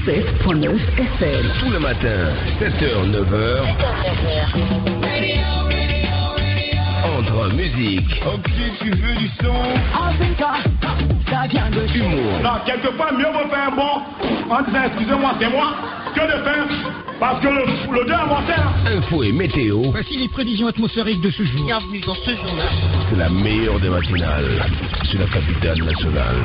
107.9 FM. Tout le matin, 7h, 9h. Entre musique. Ok, tu veux du son. Africa, ça vient de humour. Non, quelquefois, mieux vaut faire bon en disant excusez-moi, c'est moi, que de faire parce que le deux a monté. Info et météo. Voici les prévisions atmosphériques de ce jour. Bienvenue dans ce journal. C'est la meilleure des matinales. C'est la capitale nationale.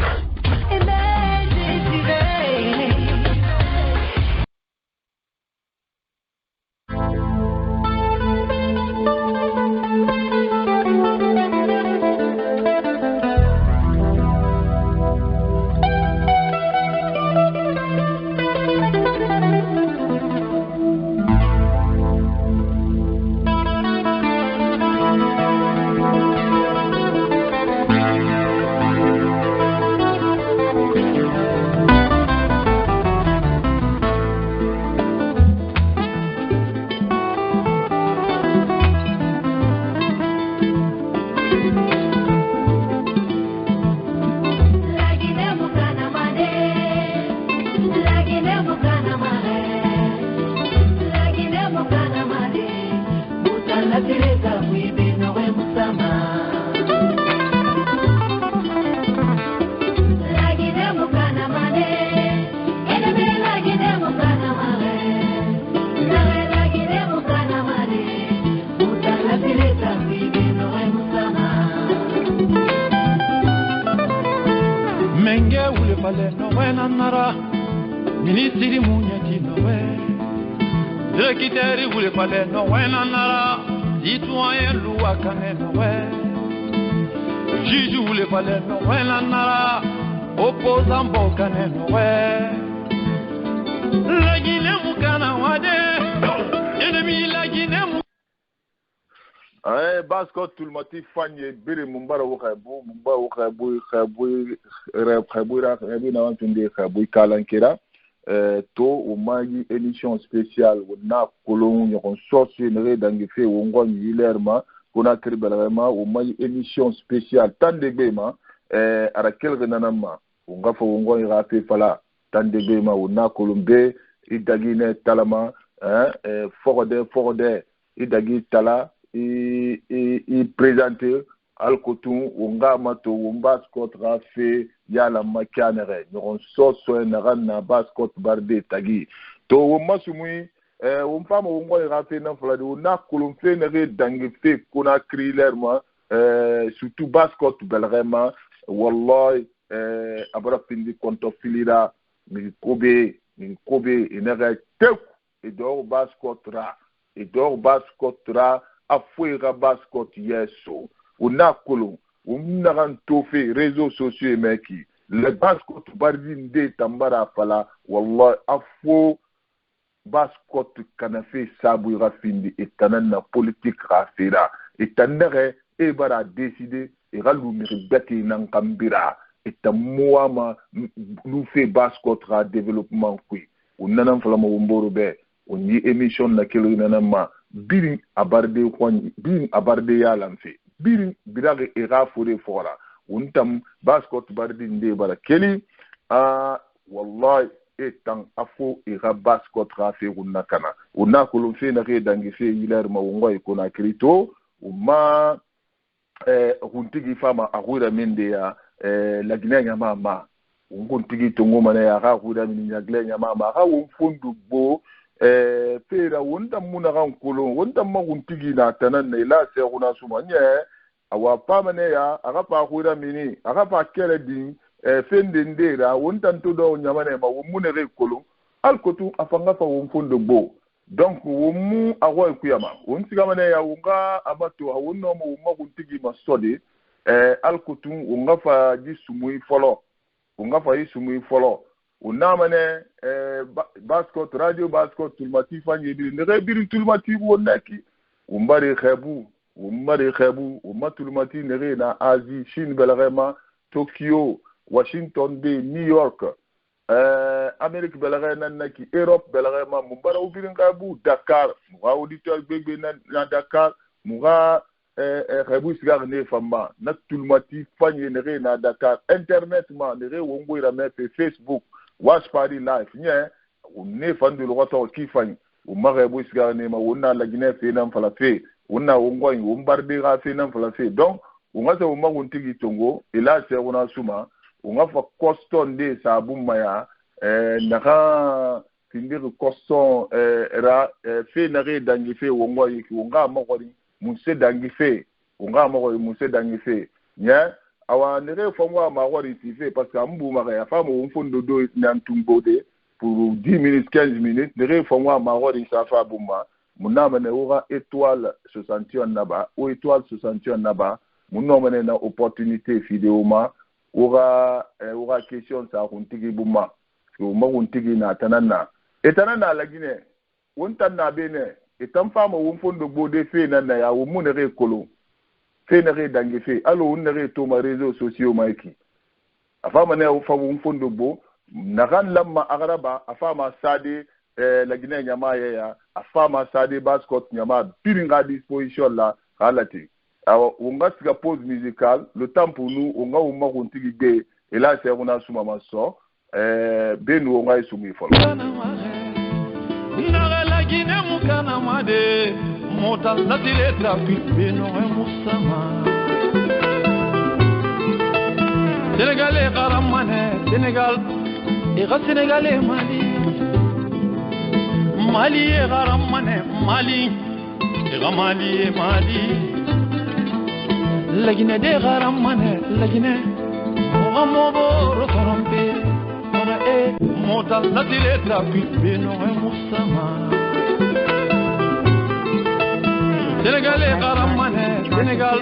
Ministri munyati nowe, secrétaire voulait parler nowe nanara, citoyen loua kane nowe, juge voulait parler nowe nanara, opposant bo kane nowe, la Guinée mukana wade, ennemi la Guinée mukana. Basko tout le motif fanye biri mumbara wakabu mumbara wakabu kabu na wantunde kabu kalankera to umagi édition spéciale na kolon yon sorti nere dangife wongo yilerma kuna kribalama umagi édition spéciale tande bema ara kelga nanama unga fo wongo irafe fala tande bema una kolombe idagine talama forde idagi tala i présenté alkotou unga mato umba scott rafe yala makanere non so na bascott barde tagi to umasumui umfama ungo rafe na flade una kulumfe nere dangife kuna krilerma surtout bascott belrema wallahi abra pindi konto filira mi kobe inere tek et dor bascott ra afuera bascott yeso una kolon unaran tofe réseaux sociaux meki le bascott bardinde tambara fala wallahi afo bascott kanafe sabu rafindi etanana politique rafira etanere e bara décider e ralu miribati nan kambira etamuama nous fait bascott ra développement kui unanan fala mo mboro be oni émission na kelo nanama birin abarde kwani birin abarde ya lamfe birin birage era fore fora untam bascott bardi nde bara keli wallahi etan afo era bascott rafe unna kana unna kolon fe na re dangi fe yilar ma wongo e kona krito uma huntigi fama agura mende ya la Guinée nyama unguntigi tongo mana ya agura mini nyagle nyama ha wonfundu bo pera wonda muna kan kolon wonda maguntigi na tanan ne la se kuna sumanye awa pamane ya aga pa kura mini aga pa kere din fende ndera wonda to do nyamane ma womune re kolon alkotu afanga fa wonfundo bo donc womu awo kuyama wontiga mane ya wonga abato awonno mo maguntigi masode alkotu wonga fa jisumui folo wonga fa jisumui folo unamane bascott radio bascott tulmati fanye biri ne biri tulmati wonaki umbari khabu umatulmati ne na Asie Chine belrema Tokyo Washington D New York Amérique belrema naki Europe belrema mumbara ubiri khabu Dakar muga auditeur bebe na Dakar muga khabu sigar ne famba na tulmati fanye ne na Dakar internet ma ne wongo ira me Facebook Watch Party Live, nye, ne fandu lo to kifani o magabo isga ne ma wonna la gine fe nan fala fe wonna wongo yi barde ga fe nan fala fe donc o ngase o magun tigi tongo ila se wona suma o ngafa coston de sabu maya naka tindir coston ra fe na re dangi fe wongo yi wonga magori munse dangi fe wonga magori munse dangi fe nya awa nere fomwa magori ti fe parce que ambu mara ya famo wonfondo do nyantumbode pour 10 minutes 15 minutes nere fomwa magori sa fa buma munama ne ora étoile 61 naba ou étoile 61 naba munoma ne na opportunité vidéoma ora question sa kuntigi buma so maguntigi na tanana etanana la Guinée wontan na bene etam famo wonfondo bode fe na ya wo munere kolo fe nere dangi fe alo wonere to ma réseaux sociaux maiki afama ne wo fawo wonfondo bo nagan lamma agaraba afama sade la Guinée nyama ya afama sade bascot nyama piringa disposition la halati awa unga siga pause musicale le temps pour nous unga umma kuntigi de et là c'est on a suma maso benu unga isumi folo na la Guinée mukana made motal natire trafic benu musama Sénégalais garamane Sénégal et Sénégalais Mali garamane Mali et Mali la Guinée de garamane la Guinée mobo rotorompe ona motal natire trafic beno musama Sénégalais garamane Sénégal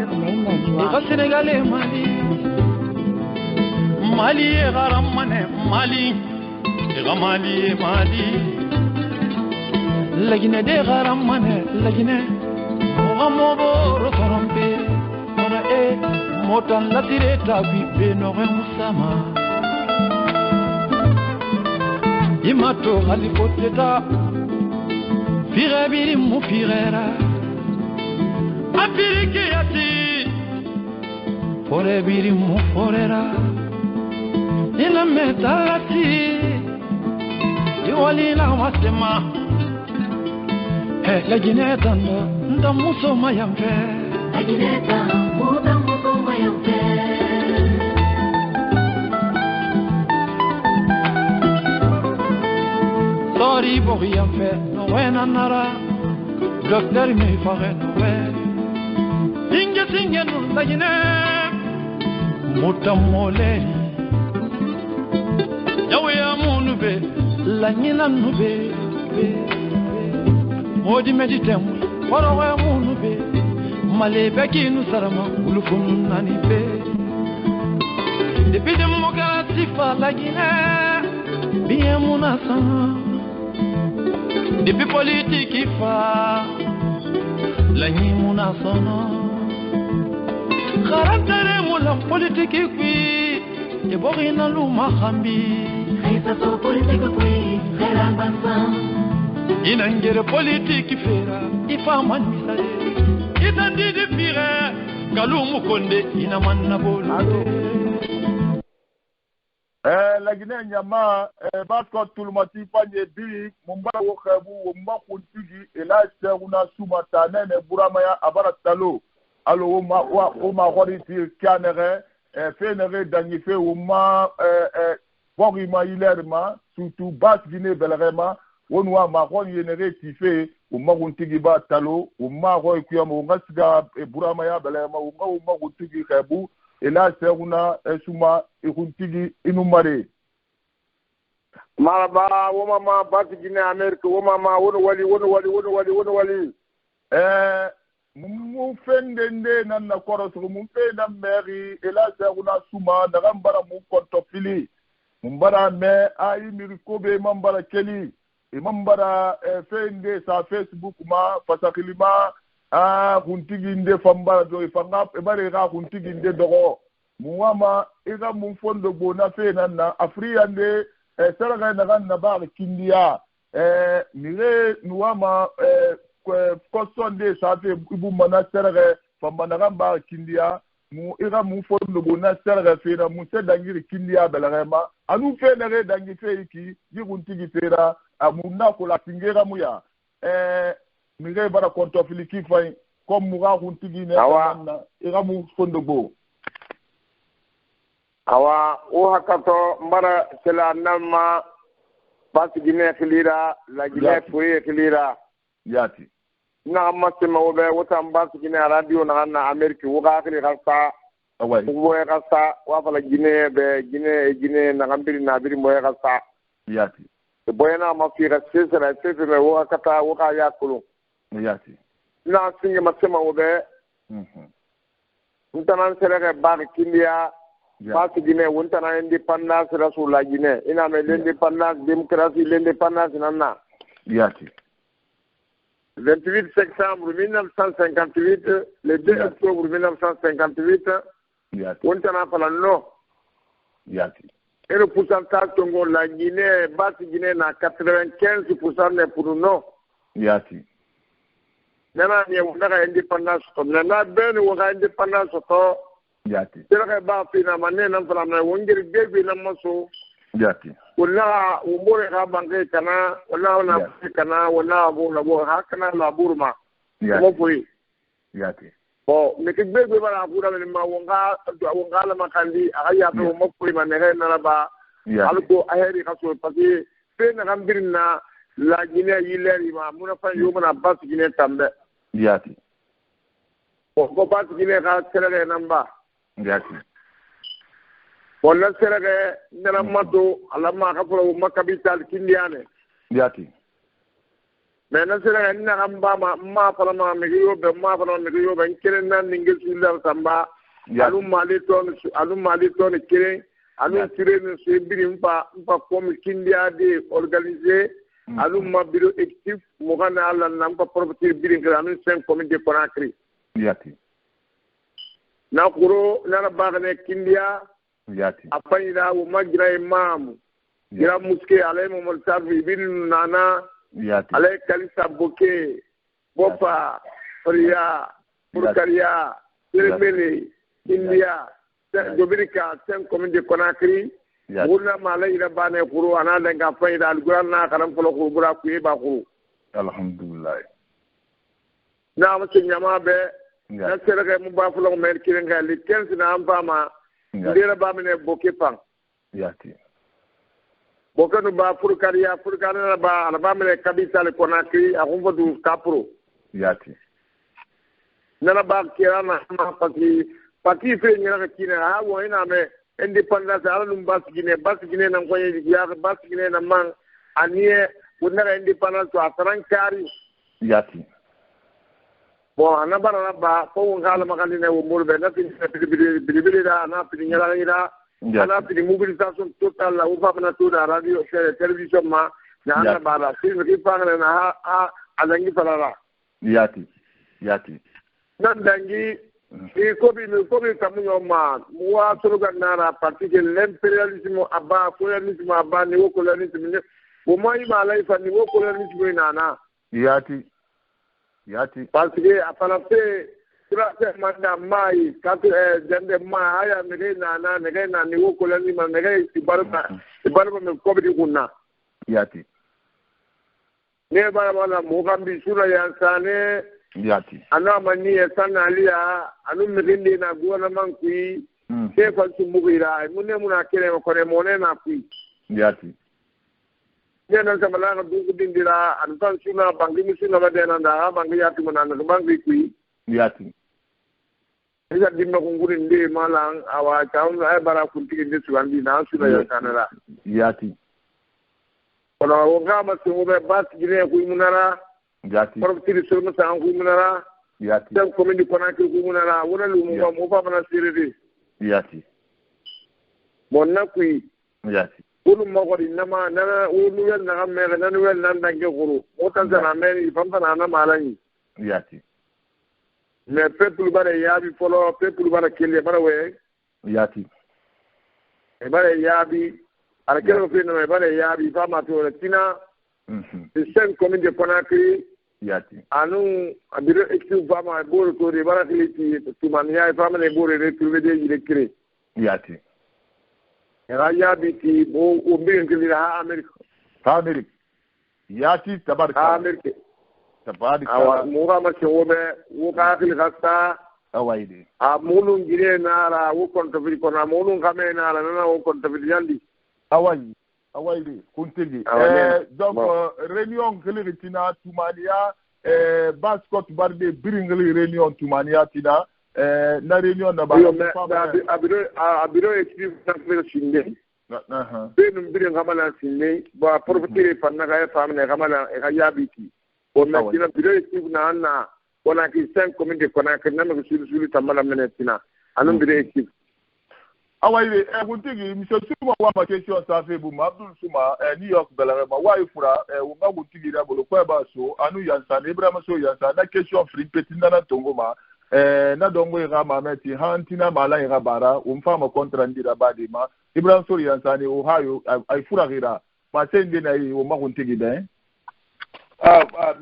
et Sénégalais Mali garamane Mali et Mali la Guinée de garamane la Guinée mobo rotorompe motan latire tabi beno musama imato halipoteta firabiri mufirera apirike yati forebiri muforera ina metalati iwalila wasema la Guinée tanda ndamuso mayamfe la Guinée tanda Sorry borian fe no wena nara docteur mi fare no we singe no la Guinée mutamole yawe amunu be la nyina nube modi meditem waro we amunu be male beki nu sarama ulufun nani be depuis démocratie fa la Guinée bien munasan depuis politique fa la ni munasono kharantere mula politique qui e borina lu mahambi isa so politique qui khairan bansan inangere politique fera ifa manisare itandi de pire galumu konde ina manna bolu la Guinée nyama bascot tout le mati panye bi mumba wo khabu mumba kuntigi et là c'est una sumata nene buramaya abara talo alo o ma horiti kanere fenere danife o ma borima ilerma surtout bas Guinée belerema wonwa ma ron yenere tife o ma kuntigi ba talo o ma ro kuyamo ngasiga buramaya belerema o ma kuntigi khabu et là c'est una suma ikuntigi inumare maraba wo mama bati Guinée Amérique wo mama wono wali mu fendende nan na koroso mu fenda meri et là c'est una suma daga mbara mu kontofili mbara me ayi mirikobe mambara keli e mambara fende sa Facebook ma fasakilima kuntigi nde fambara do ifanga e bare ga kuntigi nde dogo muwama ega mumfondo bona fe nanna afriya nde saraga na ba kindia mire nuwama kosonde sa fe ibu mana saraga fambana ba kindia mu ira mu fo no bona sara fera mu se dangiri kindia belarema anu fe na re dangi fe iki jigunti gi fera amuna ko la tingera mu ya mi re bara konto filiki fay comme mu ga gunti gi ne na ira mu fondo bo awa o hakato mbara sela nama basi gine kilira la gine fuye kilira yati na masima wobe wota basi gine radio na Amerika woga kili kasa awai woga kasa wa fala gine be gine na gambiri na biri moya kasa yati boyana mafira sesera sesera woga kata woga yakulu yati na singe masima wobe ntanan sereke baki kindia basi Guinée wontana indépendance rasul la Guinée ina me l'indépendance démocratie l'indépendance nana yati 28 septembre 1958 le 2 octobre 1958 yati wontana fala no yati et le pourcentage tongo la Guinée basi Guinée na 95% ne pour non yati nana ni wonaka indépendance to nana ben woka indépendance to yati sera ba fina manne nan fala na wongiri bebe na maso yati wala umbore ka banke kana wala na kana wala bo na bo hakana la burma mo fui yati bo me ke bebe bala kura me ma wonga la makandi aya to mo fui ma ne na ba alko aheri kaso pati pe na gambirna la Guinée yileri ma muna fa yo mana bas Guinée tambe yati ko bas Guinée ka sere namba yati wala serege nela mato alama ka fo makabital kindiane yati mais na serege na gamba ma fala ma me yo be kire nan ninge sulla samba alu mali ton kire alu tire ne se birim pa comme kindia de organiser alu ma bureau actif mo kana ala nam pa propriété birim kala anu 5 communes de Conakry yati na kuro na bagane kindia yati apayida wo magira imam gira muske ale mo salvi bin nana yati ale kalisa boke bopa priya purkaria termele india dominica 5 communes de Conakry wona mala ira bane kuro ana lenga fayida al gurana karam folo ko bura ku e ba ko alhamdulillah na ma nyama be na serege mu ba fulo mer kirenga li 15 na ambama ndira ba mine boke pang yati boke no ba furkaria na ba na ba mine capital Conakry akumva du kapro yati na ba kirana ma pati fe nyara kina ha wo ina me independence ala num bas Guinée na ko ya bas Guinée na man anie wona independence to atarankari yati bon ana bara ba ko ngala makandi ne wo mulbe na tin bili da na pin nyala ira ana pin mobilisation totale la ufa na to da radio télévision ma na ana bara film ki pangana na ha alangi falala yati nan dangi ko bi kamunyo ma muwa slogan na parti que l'impérialisme aba colonialisme aba ni wo colonialisme ne wo mai ma laifa ni wo colonialisme na yati parce que apana pe trace manda mai katu jende ma haya nege na ni wo colonialisme nege ibarba me ko bi kunna yati ne bara Mogambi sura ya sane yati ana mani sana alia anu mrindi na gouvernement kui ke fa sumugira muna kere ko ne mone na kui yati ne na samala na du dindira an tan suna bangi musuna badena nda bangi yati mona na bangi kui yati ida dimma ko nguri ndi malang awa taun ay bara kunti ndi suwandi na suna ya kanara yati kono wongama sumube bas Guinée ku munara yati propriété sur sa ku munara yati tan commune di Conakry ku munara wona lu mo fa bana sirede yati monna kui yati ulu mo di nama na ulu wel na gamere na wel nan dange guru o tan sana meri famfana na malani yati mais peuple bare yabi folo peuple bare kelle bare we yati e bare yabi ala kelo fe no bare yabi fama to tina c'est 5 communes de Conakry yati anu abiro équipe fama boro to de barakili tumania fama ne boro retrouver de il écrit yati ya ya biti bo o mbin kili ha Amerique yati tabaraka Amerique awa muga ma che wobe wo ka kili khasta awaide a mulun gire nara wo konto fi ko na mulun kame nara na wo konto fi yandi awaide kuntigi donc réunion kili tina tumania Baskot barde biringli réunion tumania tina na réunion na ba abiro équipe na sinde benum birin kamala sinde ba profiter panna ga famne kamala e ga yabiti o na tina biro équipe na ona ki 5 communes de Conakry na me sulu tamala menetina anum biro équipe awaye kuntigi monsieur Souma wa ma question ça fait boum Abdul Souma New York belarema wa ifura o ma kuntigi da bolo kwa ba so anu yansa Ibrahima so yansa na question free petinda na tongoma na dongo ira mameti hantina mala ira bara umfama kontra ndira badima Ibrahima so yansa ni Ohio ay fura gira ma sende na yi o ma kuntigi ben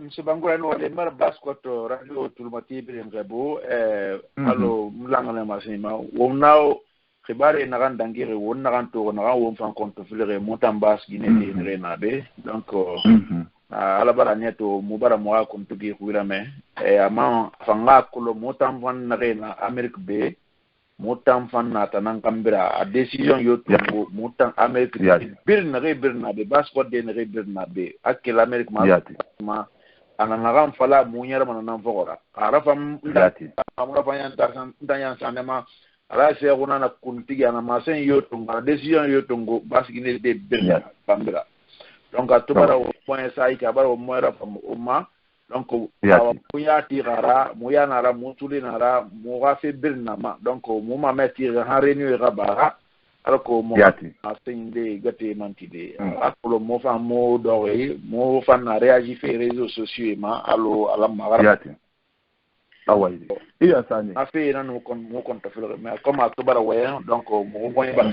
monsieur Bangura no le mar Baskot radio tulmati bi ngebo allo mlangana masima wonao khibare na kan dangire won na kan to na won fan compte flere motambas gine de renabe donc ala bara neto mubara mo ko tugi khwirame ama fanga kulo motam van na rena Amerique be motam fan na tanan kambira a decision yo to motam Amerique bir na be Baskot de na birna be akkel Amerique ma ana na ram fala mo nyara man nan fogora arafam ndati amura fanyan tarsan danyan sanema ala se gona na kuntigi ana masen yotunga decision yotungo basigine de bella pambira donc atubara o point sai ka bara o moira fam umma donc awa punya tirara moya nara mutuli nara mo ga fe birna ma donc mo ma metti ha renew rabara alko mo asen de gate mantide akolo mo fa mo dowe mo fa na réagir fait réseaux sociaux ma allo ala magara awaide iya sani afi na no kon tafelo mais comme atubara way donc mo boy ba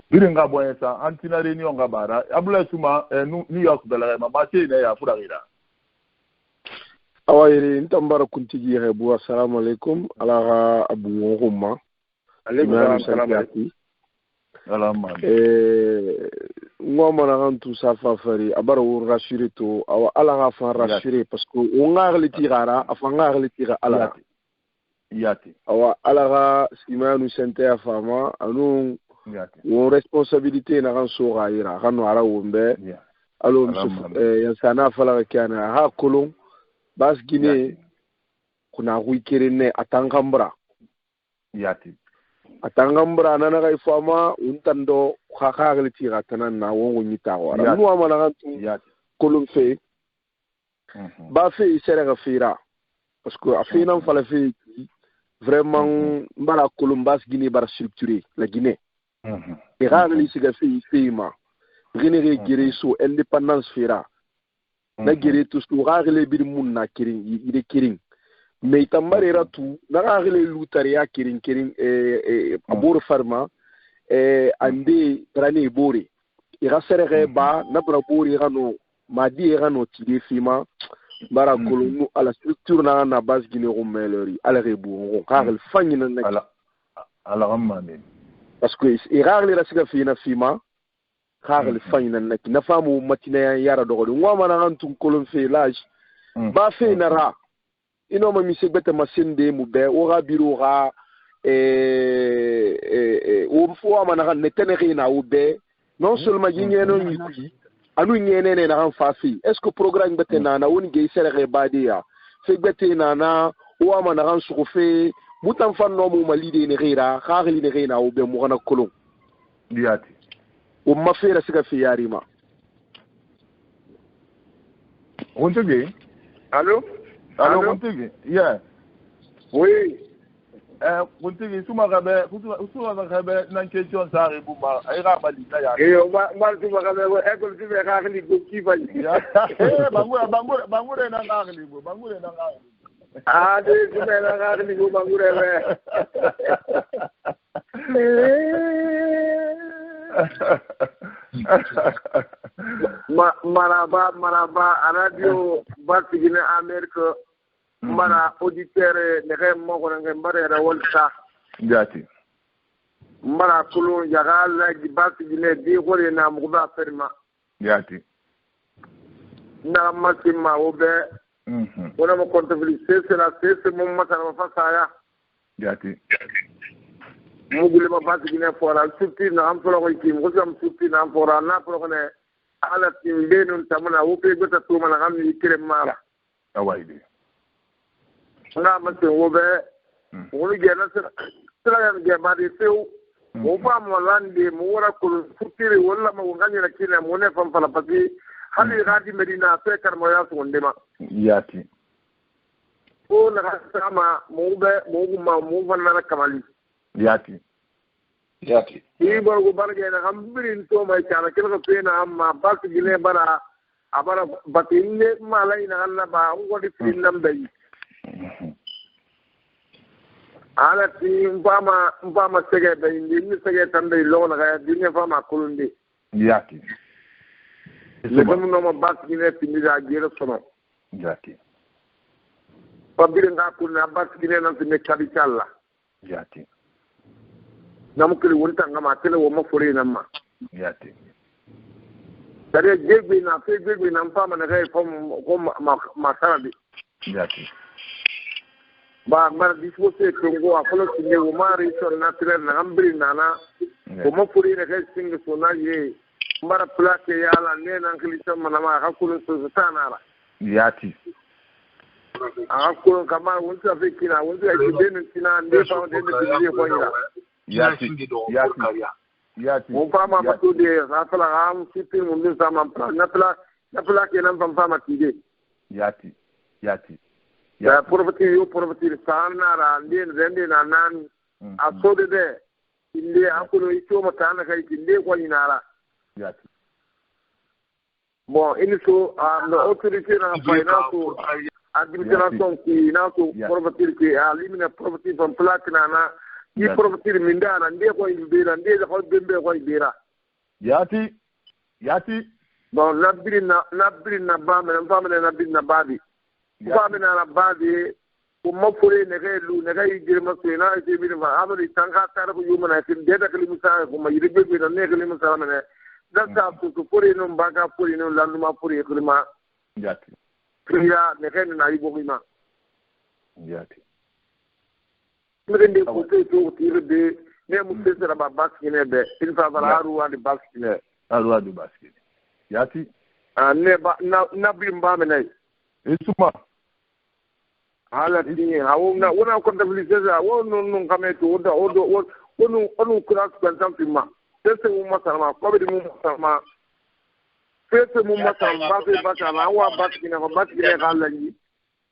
biringa boy sa antina réunion ngabara abula Souma New York belarema ma sey na ya fura gira awaire ntambara kuntigi rebu assalamu alaikum ala abu ngoma alaykum salam alama ngoma na kan tout ça fa fari abara wo rassurer to awa ala ga fa rassurer parce que on ngarli tirara afa ngarli tira ala yati awa ala ga simanu sente afama anu wo responsabilité na kan so ga ira kan ara wombe alo ya sana fala kana ha kolon bas gine kuna huikirine atangambra yati atangambra nana ga ifama untando khakhagle tira tanan na wongo nyita wara nu amana gantu kolum fe ba fe sere ga fira parce que afina fala fe vraiment mbara kolum bas Guinée bar structuré la Guinée et rarement siga fe ma Guinée géré so indépendance fira na géré tout so rarement bir mun na kirin ide kirin mais tambare ratu na rarement lutaria kirin abor farma ande brane bore ira serere ba na bra bore rano madi rano tide fima bara kolonu ala structure na base Guinée romeleri ala rebu on karel fanyina na ala ramane parce que ira le rasika fina fima karel fanyina na famu matina yara dogo ngwa na rantu kolon fe lage ba fe na ra ino ma mise beta masinde mu be o ga biro ga o fo amana ne tenere na o be non seulement yingeno nyiki anu nyene na kan fafi est-ce que programme beta na woni ge serere badia fe beta na o amana kan su fe mutan fan no mu malide ne gira khagli ne gira o be mu kana kolon diati o ma fera sika fi yarima on te ge allô allô kuntigi yeah oui kuntigi Souma gabe nan question ça rebuma ay ga balita ya yo ma Souma gabe ko école ci be xaxli ko ki fa bangure na ngagli bo ah de ci be na xaxli ko bangure be maraba radio Batigine Amerique mara auditeur ne re mo ko ngem bare ra wolta jati mara kulu jagala di Batigine di gore na mu ba ferma jati na masima obe wona mo kontabilité c'est mon matana fasaya jati mugule ma Batigine fora surtout na am folo ko kim ko am surtout na am fora na folo ko ne ala timbe nun tamana wo pe gota to mana am ni kire mara awayde nga ma se wo be wo ge na sira ya ge ba de feu wo fa mo lande mo wara ko futire wala ma ngani na kina mo ne fam fala pati hali radi medina fe kar mo ya so ndema yati o na ka sama mo be mo vanna na kamali yati ibar go barge na hambirin to mai kana kira ko na amma Batigine bara abara batinne malai na Allah ba ngo di finnam dai ala ti mbama sege dai ni sege tan dai lo na ga dinne fama kulunde yati le dum no ma Batigine timida jere sono yati babire nga kulna Batigine nan te kabitalla yati namukili wonta ngama tele wo mafore namma yati tare jegbe na mfama na gai ko ma sarabi yati ba mar dispose kongo akolo singe wo mari son na tele na ambri nana wo mafore na gai singe so na ye mara plate yala ne na nkilisa manama hakulu so tanara yati akulu kama wonta fikina wonta kidenu kina nde fa de de ko ira yati mo fama matu de rafala am sitir mun din sama na pla ke nan fama tide yati ya porvati sana ra ndin rende na nan a sode de inde akulo ito mata na kai inde ko inara yati bon il faut la autorité na finance administration qui na ko porvati ke alimina porvati from platina na i profitir mindana nde ko ibira nde ko bembe ko ibira yati bon nabiri na ba me nabiri na babi ba me na babi ko mo fure ne ga lu ne ga igir ma so na ite bi ma abari tanga tar ko yuma na tin de da kali musa ko ma yiri be na ne kali musa ne da ta ko fure no baga fure no landu ma fure ko ma yati priya ne ga na ibo ma yati mende ko to tirde ne mu sesera ba Batigine be il fa bala aruwa di Batigine yati ne ba na bi mba me nay isuma ala ti hawo na wona ko stabiliser wo non kame to odo onu kura kwantam pima sese mu masama ko be mu masama sese mu masama ba be bakala wa Batigine ko Batigine ga lanyi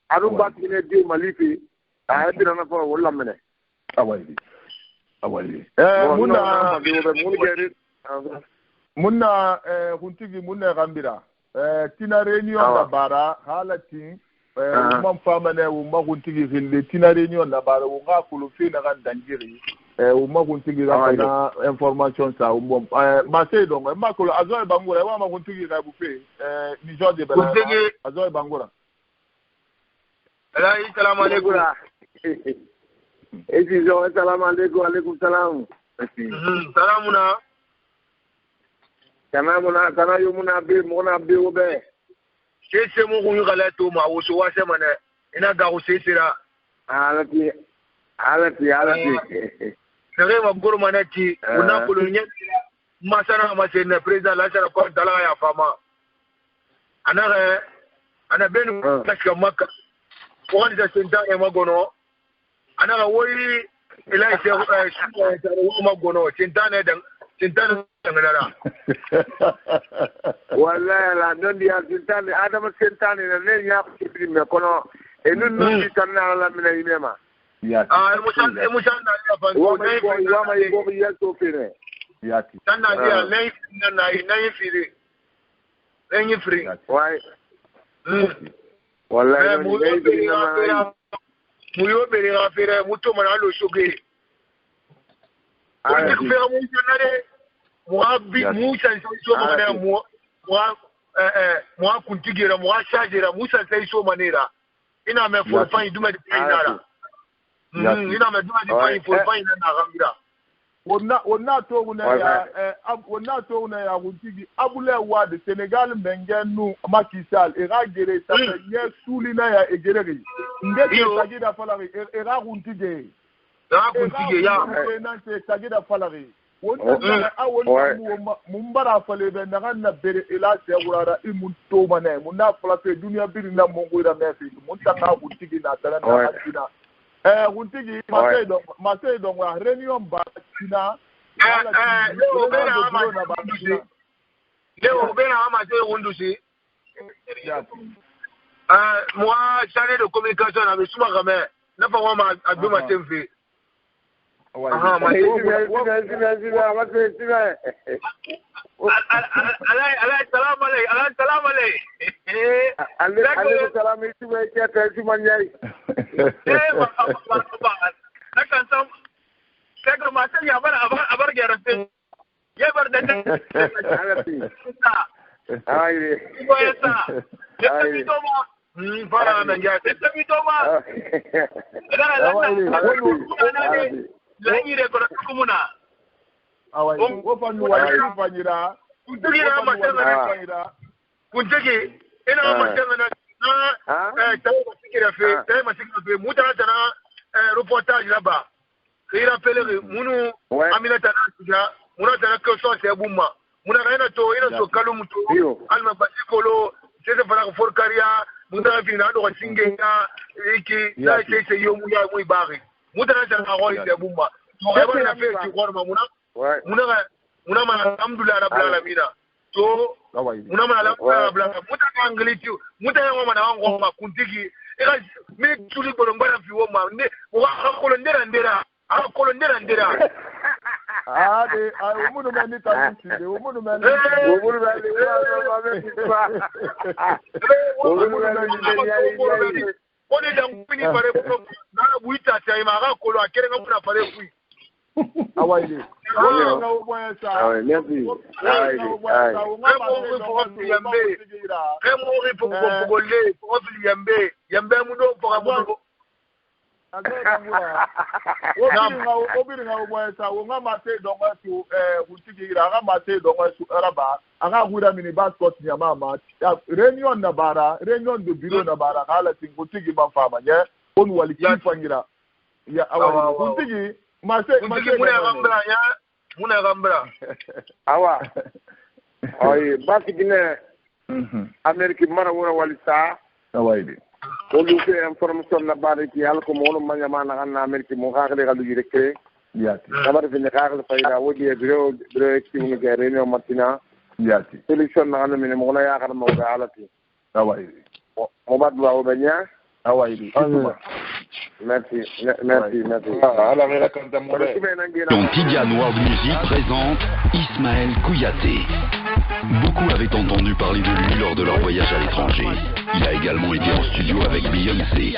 adu Batigine di malifi a yadira na fa wala mene awali munna huntigi munna gambira tina reunion na bara halati umam famane umma huntigi gille tina reunion na bara unga kulu fi na kan dangiri umma huntigi na information sa umma masay dongo ma kulu azoy bangura wa ma huntigi ga bufe ni jode bela azoy bangura assalamu alaikum assalamu alaikum salam salamuna kana yumuna be mona be obe sese mo ko ngala to ma wo so wase mane ina ga ko sesira alati nare ma goro manati una ko nya masana ma se na president la sara ko dala ya fama ana benu kaska makka ko wani da senta e magono ana woyi ila ise ko magono senta ne dan ngara wallahi la don dia sentane adama sentane na ne nya ko me kono e nun non tanna la mina yima emotion na ya fa wa ma yigo ya so fere yati tanna dia na yifiri yifiri wai wallahi muyo bere ga fere muto mana lo soge ko fere mo jonare moi musa so manera moi kuntigira moi chargera musa sai so manera ina me for fine duma di finala ina me duma di fine for fine na gambira wonna to na ya kuntigi abule wa de Senegal mengenu makisal gere sa ye suli na ya egere ngeke sagida falari kuntige ya na se sagida falari mumbara fale be na bere ila se wurara imunto mane munna fala fe dunia biri na mongo ira mefi munta ka kuntigi na tala na kina kuntigi masay donc wa réunion ba kina leo bena ama je wundusi moi chargé de communication avec Souma Gamé na fa wa ma aduma temfe aha ma alay salam alay alay salam tu me tiens tu m'anyai nakan sam kaga mata ya abar garate ya bar da ai ko yasa ya to ma fara nan ya to ma langire ko kumuna awai wo fannu wa fanyira kungira matanga kunjege ina matanga na tayi masikira fe mutana tana reportage là-bas il rappelle munu aminata na muna tana ko so se bumma muna raina to ina so kalumu to alma basikolo c'est fara for karia muna fi na do singenga iki na se yomu ya muy bari mutana tana ko se bumma to ba na fe ci korma muna ma alhamdulillah rabbil alamin to muna ma alhamdulillah rabbil alamin mutana angliti mutana ngoma na ngoma kuntiki ega mi tuli borombara fi wo ma ne wa akolo ndera ade ay umudu mani tabuti de umudu mani oni dan kuni pare ko na buita sai ma ga kolo akere ngapuna pare kui awaide nga ubwa sa merci yambe mudo poka obiri nga ubwa sa nga mate donga su utigira nga mate donga su araba nga hura mini basket ni mama réunion na bara réunion de bureau na bara kala tingutigi mafama nye on wali kifangira ya awali kutigi muna gambra awa oy basi gine ameriki mara wora walisa awayde ko lu ke information na bare ki yalla ko mo ma nyama na ameriki mo xaxale galu yi rek yati dabar fi ne xaxale fayda wodi bureau ki mu ga réunion matina yati solution na ngam ne mo na yaakar mo ga alati awayde mo bad wa obanya awayde merci. Ton Tidiane World Music présente Ismaël Kouyaté. Beaucoup avaient entendu parler de lui lors de leur voyage à l'étranger. Il a également été en studio avec Beyoncé.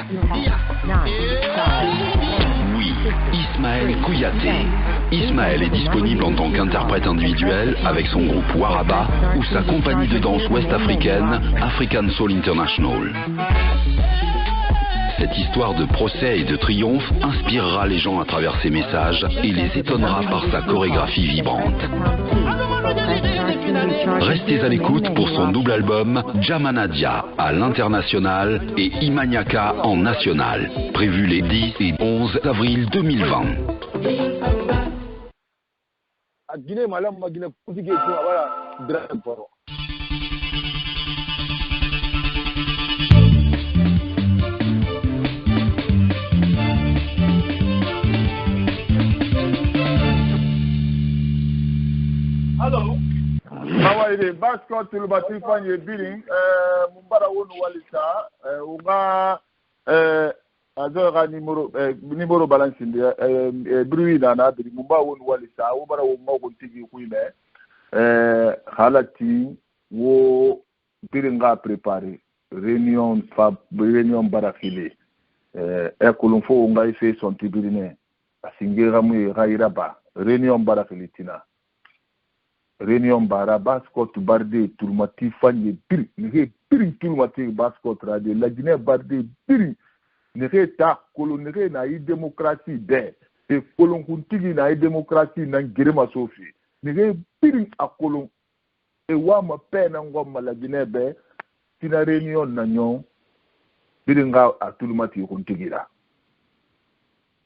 Oui, Ismaël Kouyaté. Ismaël est disponible en tant qu'interprète individuel avec son groupe Waraba ou sa compagnie de danse ouest-africaine African Soul International. Cette histoire de procès et de triomphe inspirera les gens à travers ses messages et les étonnera par sa chorégraphie vibrante. Restez à l'écoute pour son double album Jamanadia à l'international et Imanyaka en national, prévu les 10 et 11 avril 2020. Hello. Hawaii basket to the fanye bidding mumbara wonu walisa unga azora nimero balance ndi bruina na biri mumba wonu walisa ubara wo mago tigi kuime halati wo biringa préparer réunion barakile kulunfo unga ife son tibirine asingira mu rairaba réunion barakile tina réunion bara bascot barde turmati fanye piri ne piri turmati bascot radio la Guinée barde piri ne ta kolonere na yi démocratie de e kolon kuntigi na yi démocratie na girema sofi ne piri a kolon e wa ma pe na ngoma la Guinée be tina réunion na nyon piri nga a turmati kuntigi la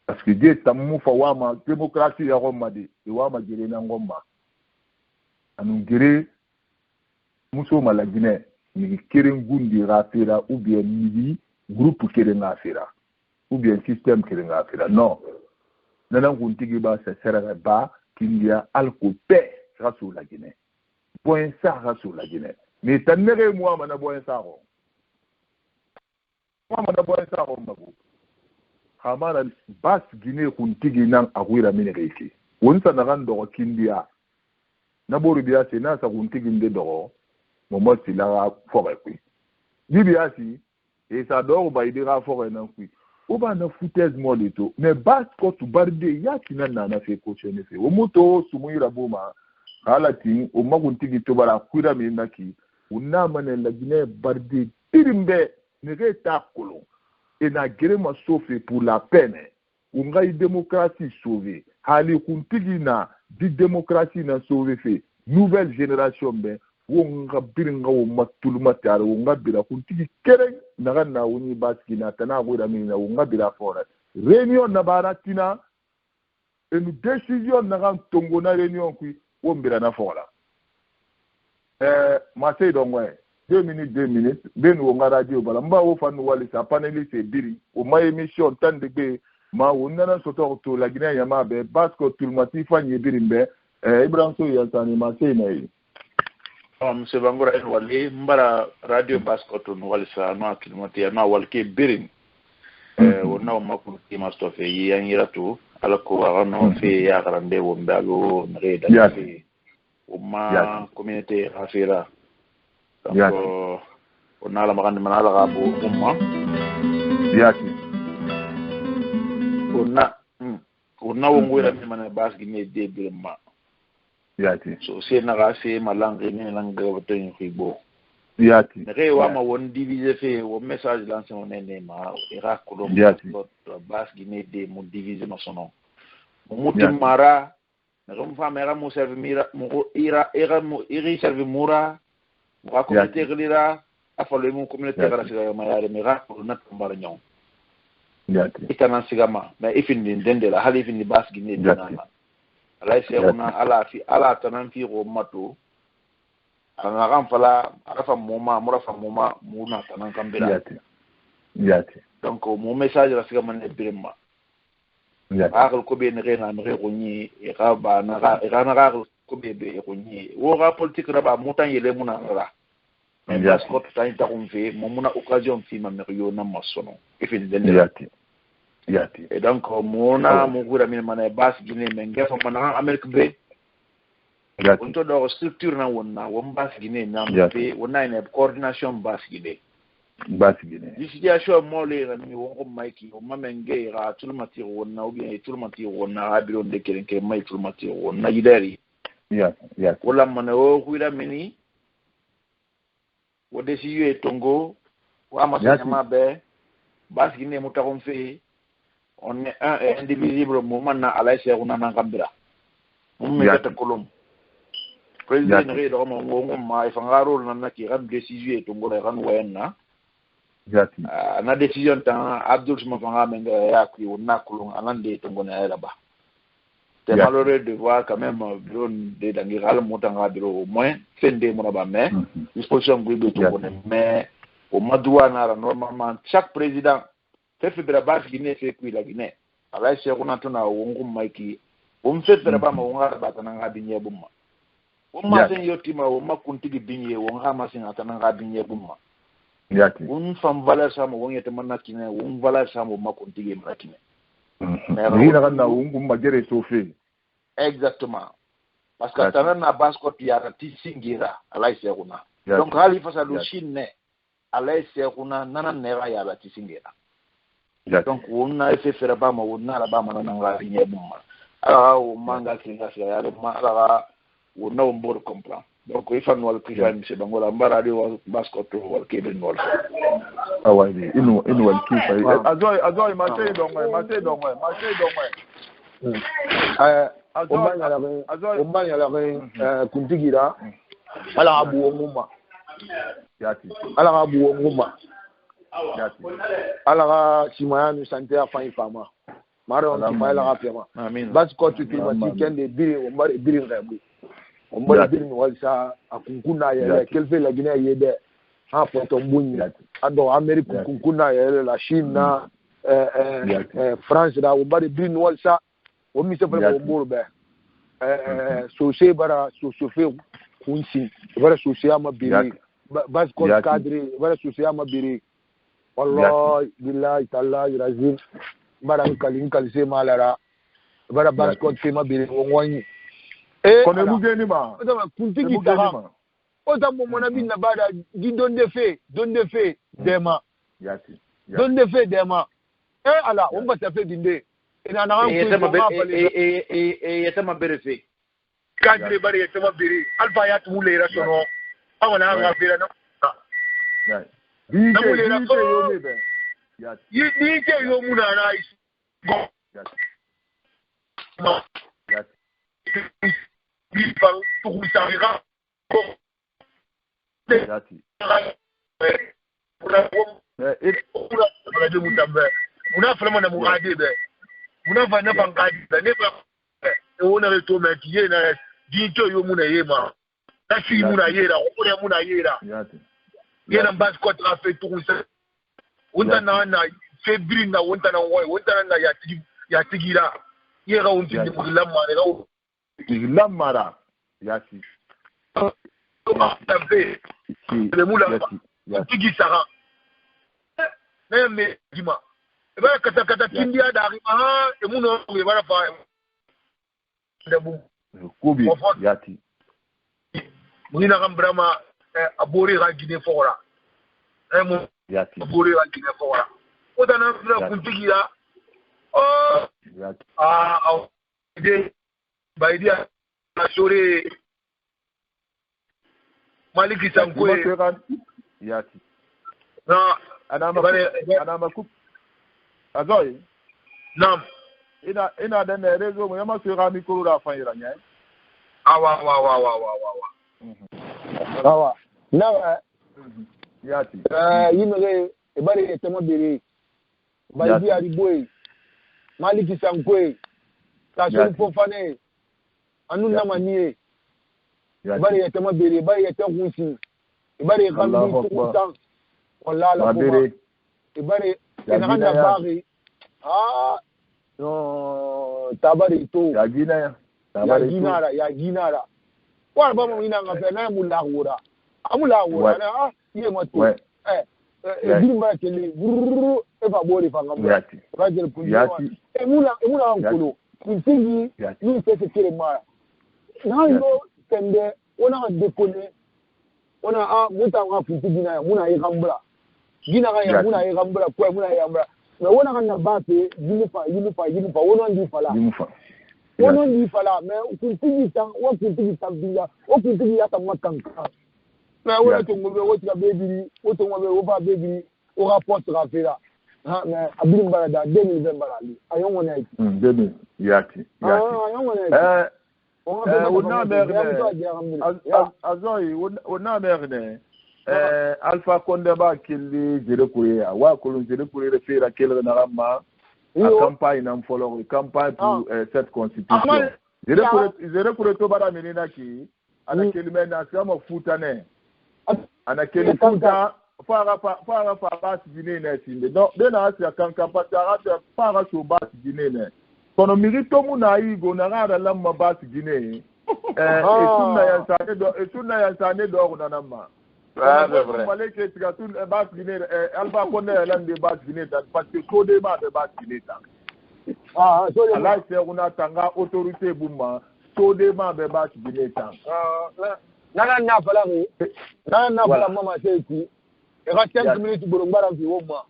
parce que Dieu tamu fa wa ma démocratie ya ngoma de e wa ma gire na ngoma anungere muso mala Guinée ni keren gundi rafira ou bien ni groupe keren rafira ou bien système keren rafira non nana guntigi ba se sera ba kindia alko pe rasul la Guinée point ça rasul la Guinée mais tanere moi mana point ça ro moi mana point ça ro mabu hamara bas Guinée guntigi nan agwira mine reiki wonsa na gando kindia na boru biya se na sa kuntigin de do mo si la forêt kui biya si e sa do ba idira forêt nan kui o ba na foutaise mo leto mais bas ko tu barde ya kinana na fe ko chene fe o moto sumuira boma ala tin o maguntigi to bara kuira mi naki unna mane la Guinée barde tirimbe ne reta kolo et na grema sauvé pour la peine unga démocratie sauvée hali kuntigi na di démocratie na sauvé fait nouvelle génération ben wonga biringa wo matuluma tare wonga bira kuntigi kere naga na woni baski na tana go da mina wonga bira fora réunion na baratina une décision naga tongo na réunion kui wombira na fora Marseille donc ouais 2 minutes ben wonga radio bala mba wo fanu wali sa paneliste biri o ma émission tan de be ma wonana soto to la Guinée yama be basko tulmati fanye birimbe Ibrahim so yaltani Marseille na yi monsieur Bangura en wali mbara radio basko to wali sa no tulmati na walke birim wonna ma ko ki masto fe yi yanira to ala ko arano fe ya garande wo mbago nreda fe o ma communauté afira donc on a la marande manala rabo umma yaki on a wongwera mi mana bas Guinée de birma yati so c'est na rase malangue ni langa wato yin fibo yati ne wa ma won diviser fait au message lancé on est ma ira ko bas Guinée de mo diviser no sono muti mara na rom fa mera mo serve mira mo ira mo iri serve mura mo communauté relira afale mo communauté garasiga ma yare mira ko na tambara nyon yati itana sigama na ifindi ndendela hali ifindi bas Guinée de na ala seuna ala tanan fi ro mato ana ran fala arafa moma murafa moma muna tanan kambira yati donc mon message la sigama ne birima akal ko be ne rena ne ko ni e ka ba na ra ko be ko ni wo ga politique raba mutan yele muna ra mais ko tan ta ko fe mo muna occasion fi ma me yo na masono ifindi ndendela yati et donc mona mo gura min mané bas Guinée men ngefa mana Amérique be yati on to do structure na wonna won bas Guinée na be wonna une coordination bas Guinée situation mo le ni won ko maiki o mamenge ra tulmati wonna ou bien tulmati wonna abiro de kerenke mai tulmati wonna yidari yati wala mané o gura mini wo desi e tongo wa masama be bas Guinée mutakom fe on est un et indivisible moment na ala seuna na kambira me gata kolom président redo mo ngo ma ifangaro na ki ram décision et tongo ran wena yati na décision tan Abdul Smafanga menga ya ku na kolom anande tongo na era ba c'est malheureux de voir quand même drone de dangiral motanga biro au moins fende mo ba mais disposition gbe tongo mais au madouana normalement chaque président fait de base Guinée fait puis la Guinée ala c'est qu'on entend na wongo maiki on fait de ba ma wonga ba tananga binye bumma on ma sen yotima on ma kuntigi binye wonga ma sen atananga binye bumma yati on fam valeur sama wongete manna kine on valeur sama ma kuntigi mrakine ni na na wongo ma gere sofe exactement parce que tanana base ko tiara tisingira ala c'est qu'on donc hali fasa lu chine ala c'est qu'on nana nera ya la tisingira donc on a fait faire ba ma on a la ba ma na ngari nye bumma ala o manga kinga sia ya ma ala on a un bon comprendre. Donc, il faut nous le M. Bangola, Mbaradio, Bascoto, ou Kébé Nol. Ah ouais, il nous kiffe. Azoy, marché donc, kuntigira ala abu nguma yati ala abu nguma yati ala simayanu santé afan fama maro on fayla rapidement amin bas ko tu mati kende biri o mari biri ngabu o mari biri no walsa akunkuna ya kelfe la Guinée yede ha poto mbunyi ado Amerique kunkuna ya la Chine na France da o mari biri no walsa o mi se fele o murbe sosé bara sosofé kunsi bara sosé ama biri bas ko cadre bara sosé ama biri wallahi billahi ta'ala razim bara kalise malara bara bas ko tema biri wonwani kono mugeni ma o kuntigi ta o ta mo mona bin na bada di donde fe dema yati donde fe dema ala on ba ta fe dinde ina na yatama berefe kadre bari yatama biri alfa yat mulera sono awana nga fira na DJ yo muna na isi go bifang tukusarira ko muna fala na muade be muna va na bangadi ne ba wona reto me kiye na DJ yo muna yema na shi muna yera o muna yera yena bas ko tra fe tukusa wonta na febri na wonta na woy wonta na ya tigira yera wonti de lamma ne raw lamara yati le mula tigi sara na me dima e ba kata kindia da ha e muno e ba fa debu kubi yati muna kambrama abori ga Guinée fora mu yati abori ga Guinée fora odana na kuntigira yati de baidia na sore Maliki Sankwe yati na ana makup azoy nam ina da ne rezo mu yama sura mi kuru da fan yira nyai awa na yati yimere ebare etema bere baidi ariboy Maliki Sankwe tasho fofane anu na manie ebare etema bere ebare etekunsi ebare kambi tukutan wala bere ebare enanga bari no tabari to ya ginara wa ba mo ina ngafe na amula wora na ye moto dimba kele bururu e fa bori fa ngamba rajel punjati emula nkolo kuntigi ni se kire mara na ndo tende ona dekone ona muta wa kuntigi na muna ye kambra gina ga ya muna ye kambra ko muna ye kambra na wona kan na bape yimufa wono ndi fala me kuntigi tan wo kuntigi tabia wo kuntigi ya tamakanka me wona to ngobe wo tika baby wo to ngobe wo ba baby o rapport rafera ha me abim barada 2020 barali ayon wona yi yati ayon wona wona merne Alpha Condé ba kili jere kuye wa kolon jere kuye refera kele na rama a campagne en follow campagne pour cette constitution jere kuye to bara menina ki ana kelime na sama futane ana kelime futa fara bas dine na sinde donc de na asia kan kapata fara so bas dine ne kono mirito mu na igo na rada lamma bas dine etunna ya sane do na nama c'est vrai. Fallait que tu as tout bas Guinée Alpha Condé l'ande bas Guinée parce que code ma de bas Guinée so là c'est on a tanga autorité buma code ma de bas Guinée na fala mama seti e ga 5 minutes borongara fi woma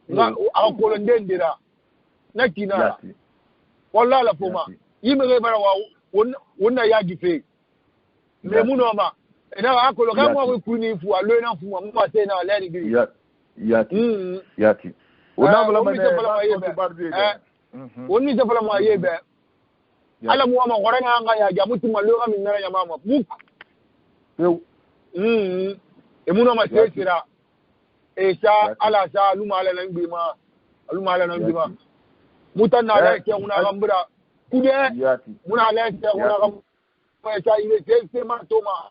na akolo ndendira na kinara wallahi la foma yimere bara wa wonna ya gife mais munoma ena akolo kama ko kuni fu alo na fu mu ba tena la ri yati ona bala mane woni se fala ma yebe ala mu ma gore nga ya jamuti malo ga minna ya mama buk e munoma tesira e sha ala sha luma ala nan bima luma ala nan bima mutan na la ke una gambura kude muna la ke una gambura sha ile se ma toma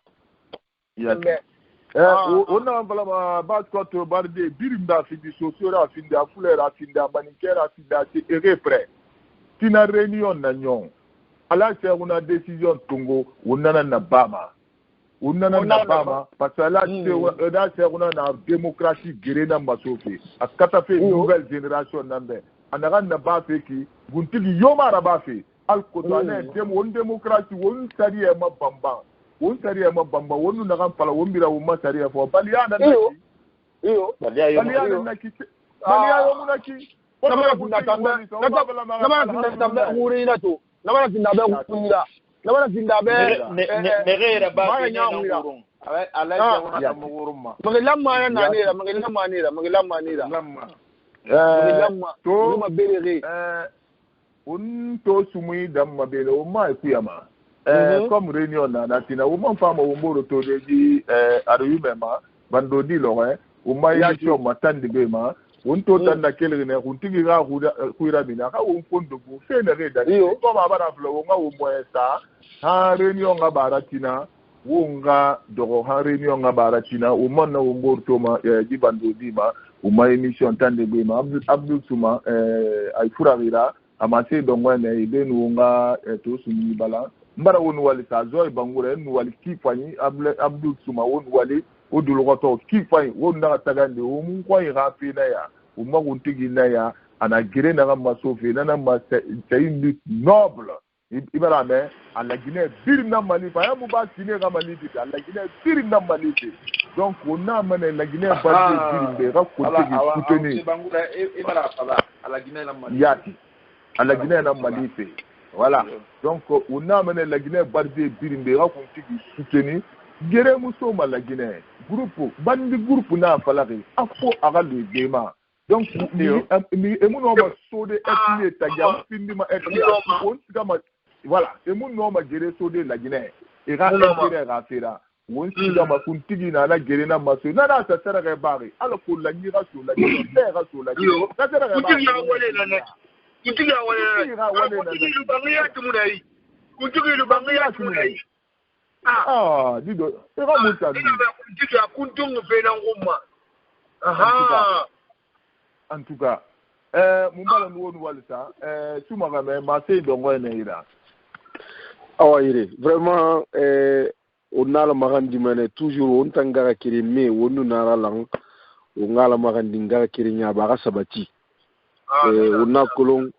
ona bala ma basket barde birimda findi sosiora findi afulera findi manikera findi ere prêt tina réunion na nyon ala se una décision tungo unana na bama parce que là c'est una na démocratie grena masofi akata fe nouvelle génération nambe anaga na ba fe ki guntigi yoma raba fe al kotane dem won démocratie won sariya ma bamba wonu na kan pala wombira wo ma sariya fo baliya na baliya munaki namara kunda tambe nguri na to namara tindabe kunda namara tindabe negera ba nya ngurung ala ya ngurumma magilama na nira to ma berere un to sumui damma bele o mai kuyama comme réunion na tina o man fama o mboro to deji aruyumema bando di lo o mai ya cho matandi be ma un to tanda kelere ne kuntigi ga kuira bina ka o fondo bu se ne reda ko ma bara flo nga o moesa ha réunion nga baratina wonga dogo ha réunion nga baratina o man na o mboro to ma di bando di ma o mai émission tande be ma Abdul Suma ay furarira amase dongwane ibenu nga to sumi bala mbara wonu wali sa zoy bangure nu wali kifani Abdul Suma wonu wali odul goto kifani wonu na tagandi o mun ko ira fina ya o maguntigi na ya ana gire na ma sofi na ma tayin noble ibara me ala Guinée bir na mali fa ya mu ba Guinée ga mali bi ala Guinée bir na mali bi donc on a mené la Guinée ba bir be ga ko tigi soutenir bangura ibara fala ala Guinée na mali yati ala Guinée na mali fe voilà donc on a mené la Guinée barbe birimbe ga ko tigi soutenir gere muso ma la Guinée groupe bandi groupe na falari afo aga le dema donc mi emuno ba sode etnie tagia findi ma etnie on sigama voilà emuno ma gere sode la Guinée e ga gere ga fera on sigama kuntigi na la gere na maso na na sa sera ga bari ala ko la ngira so la Guinée ga so la Guinée sa sera ga bari kuntigi lu bangiya tumunai kuntigi lu bangiya tumunai dido e ga muta kuntigi kuntungu fe na ngumma aha en tout cas mumbala nuwonu walisa sumaga me masay dongo ne ira awayire vraiment on a la magandi mane toujours on tangara kiri me wonu nara lang on ngala magandi ngara kiri nya ba sabati on a kolon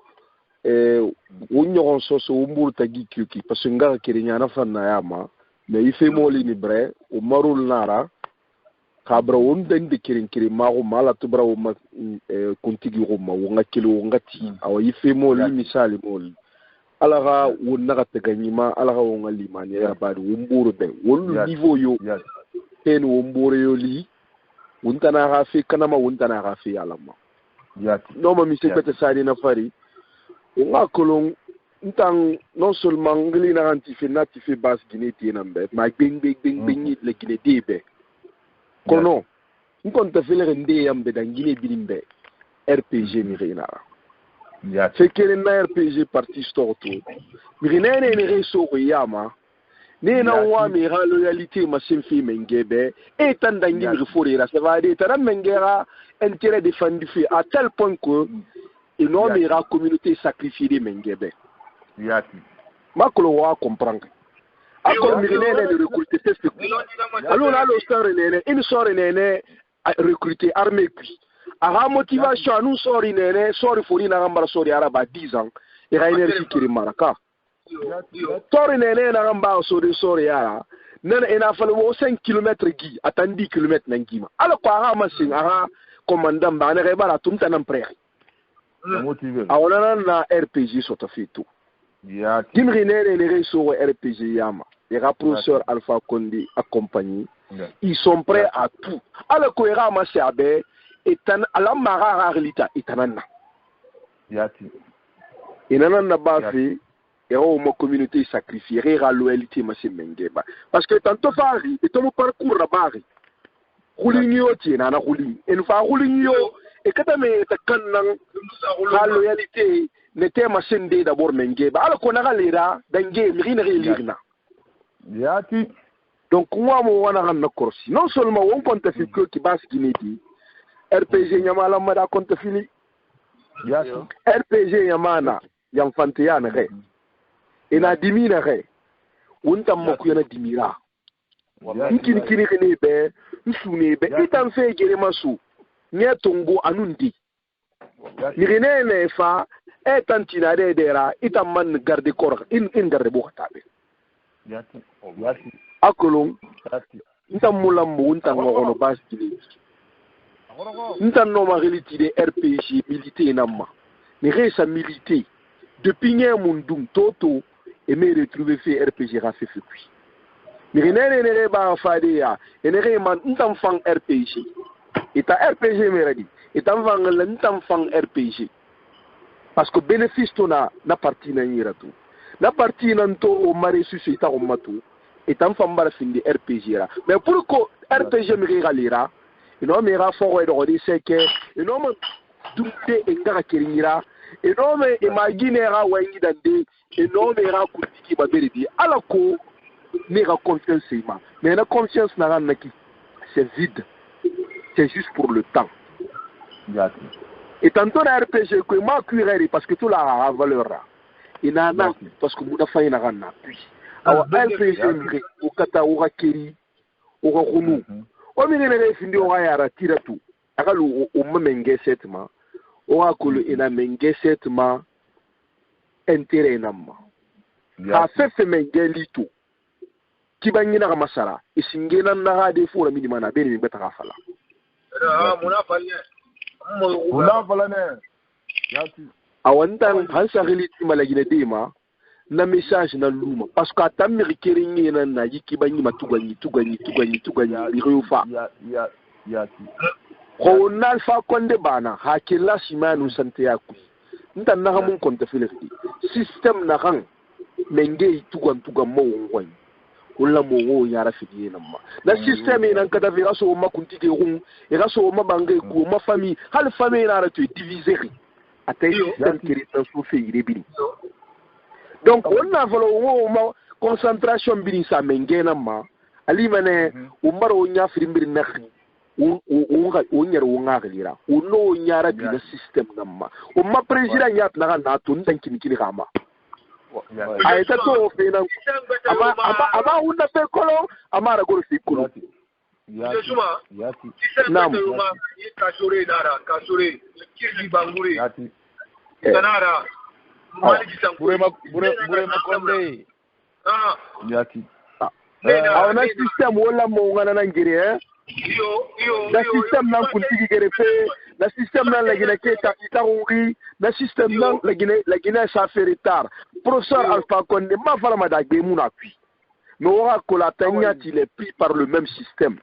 on soso umbur tagi kyuki parce que ngara kiri nya na fanna yama mais il fait moli ni bre o marul nara kabra on dende kirin mago mala tubra o ma kontigi o ma wonga kilo ngati awa yife mo li misali mo ala ga wonna ga teganyima ala ga wonga limani ya ba womburu be wonu niveau yo ten womburu yo li wuntana ga fe kanama wuntana ga fe alama no ma mi se bete sari na fari nga kolon ntang non seulement ngli na antife natife bas Guinée tienambe ma bing le Guinée debe kono nkon ta felere nde yambe da Guinée bilimbe RPG mirinara fekere na RPG parti storto mirinene ne reso yama ne na wa mi ra loyalité ma semfi mengebe et tan da ngi reforira ça va dire tan mengera intérêt défendu fait à tel point que énorme ra communauté sacrifiée mengebe yati makolo wa comprendre akor mirinene ne recruter test alors là le sort nene une sort nene recruter armée qui a motivation nous sort nene sort fori na ngamba sort araba 10 ans et ra énergie qui maraka sort nene na ngamba sort yara nana ina falo 5 km gi atan 10 km na ngima alors quoi ha masin aha commandant ba na rebara tumta na prairie motivé awona na RPG sota fitu dimrinene ne reso RPG yama il y aura professeur Alpha Condé accompagné. Ils sont prêts à tout. Alors qu'il y aura ma chabé, et la mara réalité est tanana. Et nanana bafé, et ma communauté sacrifiée, et la loyauté ma semengeba. Parce que tantôt fari, et ton parcours la bari. Rouligno tiens, nana rouling. Et nous faisons rouligno, et quand tu es canang, la loyauté n'était ma sende d'abord mengeba. Alors qu'on a l'ira, d'engé, mirine lirna. Donc, moi, je non seulement on compte faire que qui base Guinée, RPG Yamala Mada compte fini. RPG Yamana, Yamfantean, et na dimina, on t'a moqué na dimira. Nkini nebe, nsunebe, itan fait Geremasu, Nia Tongo Anundi. Nirene nefa, et tantina dera, itan man garde corps, in garde bohatabe. Akolong, nta mulambo nta ngono base dile. Nta no ma relité RPG milité namma. Mais resa milité depuis nya mundum toto et me retrouver fait RPG rafé fukui. Mais nene ba fadia, nene man nta fang RPG. Et ta RPG meradi, et ta fang nta fang RPG. Parce que bénéfice tona na partie na yiratu. Na partie nanto o mari susita o matu. Et en femme fin de RPG là. Mais pour que RPG me régalera, et non mais fort et de c'est que et non douter et caractérisera et non mais imaginera wangi dande et non mais rakuti ba beredi ala ko ne ra confiance ma. Mais la confiance na ran qui c'est vide. C'est juste pour le temps. Et tantôt la RPG que ma cuirer parce que tout la valeur là. Et na parce que muda fa ina ran na puis awa LPG au kata ora keri ora kunu o minene findi o yara tiratu akalu o menge setma o akulu ina menge setma intérêt namma ha fefe menge lito kibanyina kama sara isingena na de fora minima na beni beta kafala muna fala ne yati awantan hansa reliti malagine dema na message na luma parce que ataméricain ngena na yikibanyi matugani tugani riufa ya ko nalfa konde bana hakilla simanu sante yaku nta na mun konta filefi system na kan menge tugan mo ngwan wala mo wo yara fidiye namma na system ina kada vira so ma kunti de rum e ga so ma bangai ko ma famille hal famille na tu diviser atay system qui est so fait irebini. Donc on a voulu concentration bini sa mengena ma ali mane umaro nya frimbir nakhi o nyaro ngalira o no nyara bi le système namma o ma président yat na to ndanki kini kama ay ta to fe na ama una pe kolo amara gol fi kolo nam kasore dara kasore kirji bangure kanara Burema Konde. Yaki. Awana system wala mo ngana na ngiri la system na kuntigi gerefe la system na la gine keta itaruri la system na la gine sa fait retard professeur Alpha Condé ma fala madagbe mun appui mais ora ko la tanya il est pris par le même système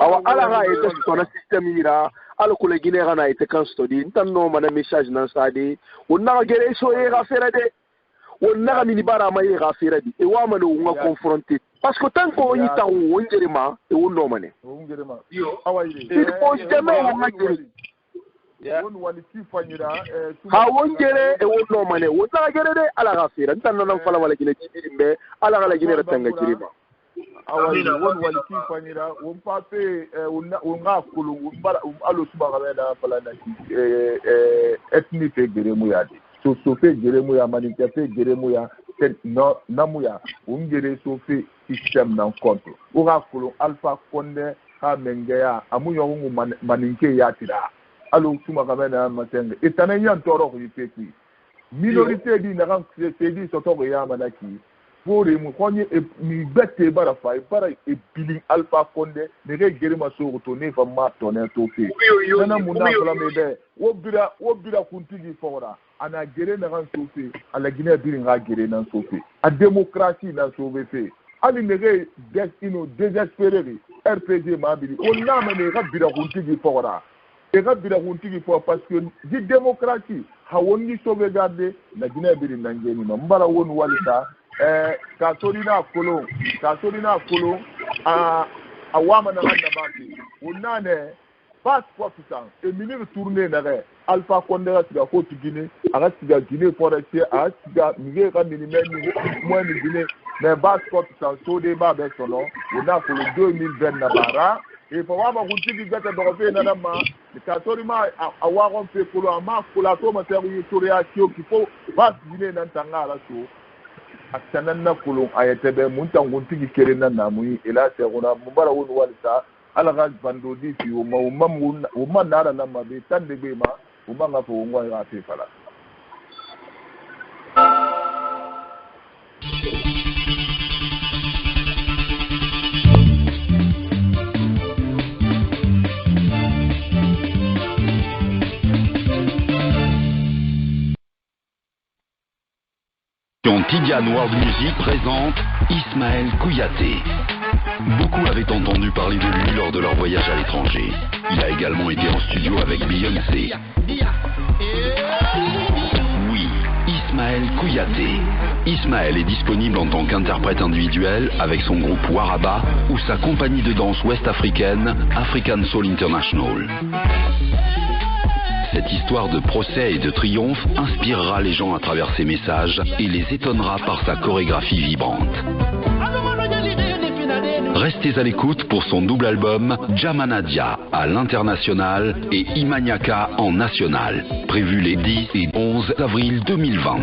awa ala ga ete ko na système ira ala ko le gine na ete kan study ntanno mana message nan sade onna gere so e ga ferade onna mini bara ma e ga ferade e wa ma no nga confronter parce que tant qu'on y ta on jerema e wonno mane yo awa ile il faut jamais on ma gere won wani ti fanyira ha won gere e wonno mane wonna gere de ala ga ferade ntanno nan fala wala gine ci dimbe ala ga la gine retanga jirima awali won wali ki fanyira won pape nga kulu mbara alo tuba ga fala na ethnie fe geremu ya de so fe geremu ya manike fe geremu ya no namuya won gere so fe system na compte o ga kulu Alpha Condé ha mengeya amunyo ngu maninke ya tira alo tuba ga na matenge etana yan toro ko yifeki minorité di na kan se di so to ya manaki pour les mouvements mi bête bara fa para et billing Alpha Condé ne regere ma so retourner va ma tonner tofi nana muna kala mebe wo bira kuntigi fora ana gere na ran tofi ala Guinée billing ga gere na tofi a démocratie na sauver fait ali ne re destino désespéré RPG ma bili on na me ne ga bira kuntigi fora et ga bira kuntigi fora parce que di démocratie ha woni sauvegarder la Guinée billing na ngeni ma mbara won walita Kasolina Kolo a wama na randa baki unane passport sang et minir tourner na Alpha Condé siga ko Guinée aga siga Guinée forestier aga siga mige ka minimum moins de Guinée mais passport sang so de ba be sono una ko 2020 na bara et pour wama kuntigi gata do fe na ma Kasolima a waron fe Kolo ama Kolo to ma teru toria ki faut va Guinée na tangala so asananna kulun ayatebe muntanguntigi kerena namui ila seguna mumbara wonu walisa alaga bandodi fi umma nara na mabe tande bema umma ngafo ngwa ya fala Tidiane World Music présente Ismaël Kouyaté. Beaucoup avaient entendu parler de lui lors de leur voyage à l'étranger. Il a également été en studio avec Beyoncé. Oui, Ismaël Kouyaté. Ismaël est disponible en tant qu'interprète individuel avec son groupe Waraba ou sa compagnie de danse ouest-africaine African Soul International. Cette histoire de procès et de triomphe inspirera les gens à travers ses messages et les étonnera par sa chorégraphie vibrante. Restez à l'écoute pour son double album Jamanadia à l'international et Imaniaka en national, prévu les 10 et 11 avril 2020.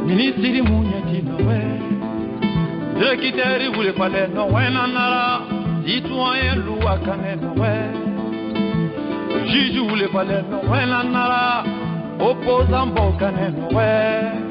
Ministiri munyati nowe Dekiteri vule pale nowe nanara Citoyen lua kane nowe Juju vule pale nowe nanara Opposant bo kane nowe